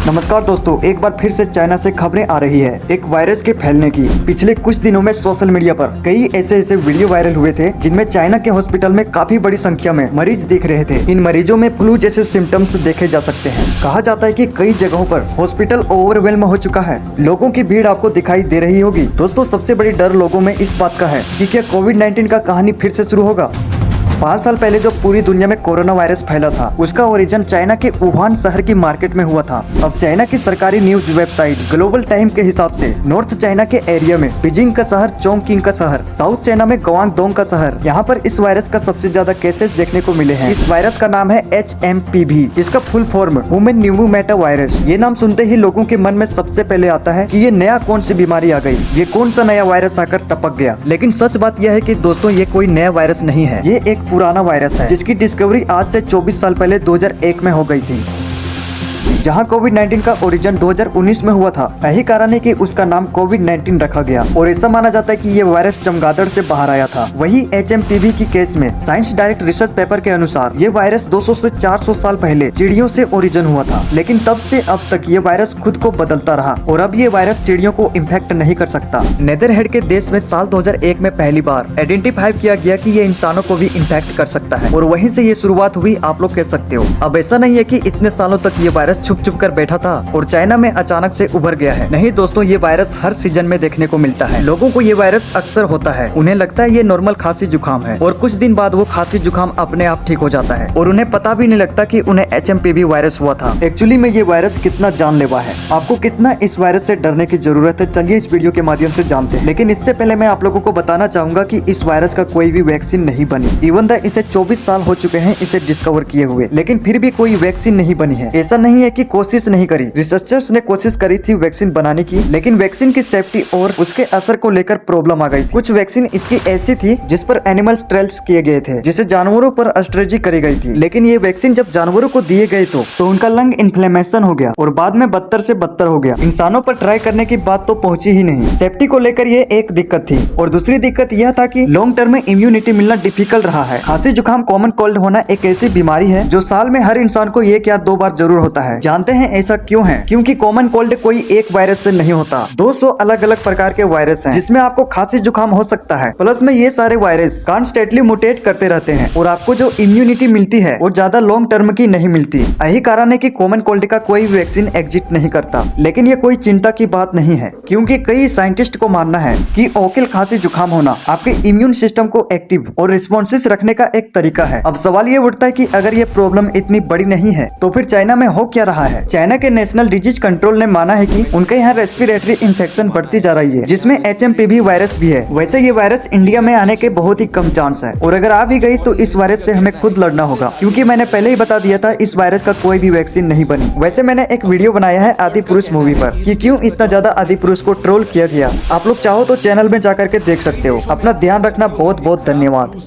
नमस्कार दोस्तों, एक बार फिर से चाइना से खबरें आ रही है एक वायरस के फैलने की। पिछले कुछ दिनों में सोशल मीडिया पर कई ऐसे वीडियो वायरल हुए थे जिनमें चाइना के हॉस्पिटल में काफी बड़ी संख्या में मरीज दिख रहे थे। इन मरीजों में फ्लू जैसे सिम्टम्स देखे जा सकते हैं। कहा जाता है कि कई जगहों पर हॉस्पिटल ओवरवेल्म हो चुका है। लोगों की भीड़ आपको दिखाई दे रही होगी। दोस्तों, सबसे बड़ी डर लोगों में इस बात का है कि क्या कोविड-19 का कहानी फिर से शुरू होगा। 5 साल पहले जो पूरी दुनिया में कोरोना वायरस फैला था, उसका ओरिजिन चाइना के वुहान शहर की मार्केट में हुआ था। अब चाइना की सरकारी न्यूज वेबसाइट ग्लोबल टाइम के हिसाब से नॉर्थ चाइना के एरिया में बीजिंग का शहर, चोंगकिंग का शहर, साउथ चाइना में गुआंगडोंग का शहर, यहाँ पर इस वायरस का सबसे ज्यादा केसेस देखने को मिले हैं। इस वायरस का नाम है HMPV। इसका फुल फॉर्म ह्यूमन न्यूमोमेटा वायरस। ये नाम सुनते ही लोगों के मन में सबसे पहले आता है कि ये नया कौन सी बीमारी आ गई, ये कौन सा नया वायरस आकर टपक गया। लेकिन सच बात यह है कि दोस्तों, ये कोई नया वायरस नहीं है। ये एक पुराना वायरस है जिसकी डिस्कवरी आज से 24 साल पहले 2001 में हो गई थी। जहां कोविड-19 का ओरिजिन 2019 में हुआ था। यही कारण है कि उसका नाम कोविड-19 रखा गया और ऐसा माना जाता है कि ये वायरस चमगादड़ से बाहर आया था। वही HMPV की केस में साइंस डायरेक्ट रिसर्च पेपर के अनुसार ये वायरस 200 से 400 साल पहले चिड़ियों से ओरिजिन हुआ था। लेकिन तब से अब तक ये वायरस खुद को बदलता रहा और अब ये वायरस चिड़ियों को इन्फेक्ट नहीं कर सकता। नेदरलैंड के देश में साल 2001 में पहली बार आइडेंटिफाई किया गया कि ये इंसानों को भी इन्फेक्ट कर सकता है और वहीं से ये शुरुआत हुई, आप लोग कह सकते हो। अब ऐसा नहीं है कि इतने सालों तक ये वायरस छुप कर बैठा था और चाइना में अचानक से उभर गया है। नहीं दोस्तों, ये वायरस हर सीजन में देखने को मिलता है। लोगों को ये वायरस अक्सर होता है। उन्हें लगता है ये नॉर्मल खांसी जुकाम है और कुछ दिन बाद वो खांसी जुकाम अपने आप ठीक हो जाता है और उन्हें पता भी नहीं लगता कि उन्हें HMPV वायरस हुआ था। एक्चुअली में ये वायरस कितना जानलेवा है, आपको कितना इस वायरस से डरने की जरूरत है, चलिए इस वीडियो के माध्यम से जानते हैं। लेकिन इससे पहले मैं आप लोगों को बताना चाहूंगा कि इस वायरस का कोई भी वैक्सीन नहीं बनी। इवन द इसे 24 साल हो चुके हैं इसे डिस्कवर किए हुए, लेकिन फिर भी कोई वैक्सीन नहीं बनी है। ऐसा नहीं है कि कोशिश नहीं करी, रिसर्चर्स ने कोशिश करी थी वैक्सीन बनाने की, लेकिन वैक्सीन की सेफ्टी और उसके असर को लेकर प्रॉब्लम आ गई थी। कुछ वैक्सीन इसकी ऐसी थी जिस पर एनिमल ट्रायल्स किए गए थे, जिसे जानवरों पर स्ट्रेटजी करी गई थी। लेकिन ये वैक्सीन जब जानवरों को दिए गए तो उनका लंग इन्फ्लेमेशन हो गया और बाद में बदतर से बदतर हो गया। इंसानों पर ट्राई करने की बात तो पहुंची ही नहीं। सेफ्टी को लेकर ये एक दिक्कत थी और दूसरी दिक्कत यह था कि लॉन्ग टर्म में इम्यूनिटी मिलना डिफिकल्ट रहा है। खांसी जुकाम कॉमन कोल्ड होना एक ऐसी बीमारी है जो साल में हर इंसान को 1 या 2 बार जरूर होता है। जानते हैं ऐसा क्यों है? क्योंकि कॉमन कोल्ड कोई एक वायरस से नहीं होता, 200 अलग अलग प्रकार के वायरस हैं जिसमें आपको खांसी जुकाम हो सकता है। प्लस में ये सारे वायरस कॉन्स्टेंटली म्यूटेट करते रहते हैं और आपको जो इम्यूनिटी मिलती है वो ज्यादा लॉन्ग टर्म की नहीं मिलती। यही कारण है कि कॉमन कोल्ड का कोई वैक्सीन एग्जिस्ट नहीं करता। लेकिन ये कोई चिंता की बात नहीं है, क्योंकि कई साइंटिस्ट को मानना है कि ओकिल खांसी जुकाम होना आपके इम्यून सिस्टम को एक्टिव और रिस्पॉन्सिव रखने का एक तरीका है। अब सवाल ये उठता है कि अगर ये प्रॉब्लम इतनी बड़ी नहीं है तो फिर चाइना में हो क्या रहा है। चाइना के नेशनल डिजीज कंट्रोल ने माना है कि उनके यहाँ रेस्पिरेटरी इन्फेक्शन बढ़ती जा रही है, जिसमें HMPV वायरस भी है। वैसे ये वायरस इंडिया में आने के बहुत ही कम चांस है और अगर आ भी गई तो इस वायरस से हमें खुद लड़ना होगा, क्योंकि मैंने पहले ही बता दिया था इस वायरस का कोई भी वैक्सीन नहीं बनी। वैसे मैंने एक वीडियो बनाया है आदिपुरुष मूवी पर कि क्यों इतना ज्यादा आदिपुरुष को ट्रोल किया गया। आप लोग चाहो तो चैनल में जाकर के देख सकते हो। अपना ध्यान रखना, बहुत बहुत धन्यवाद।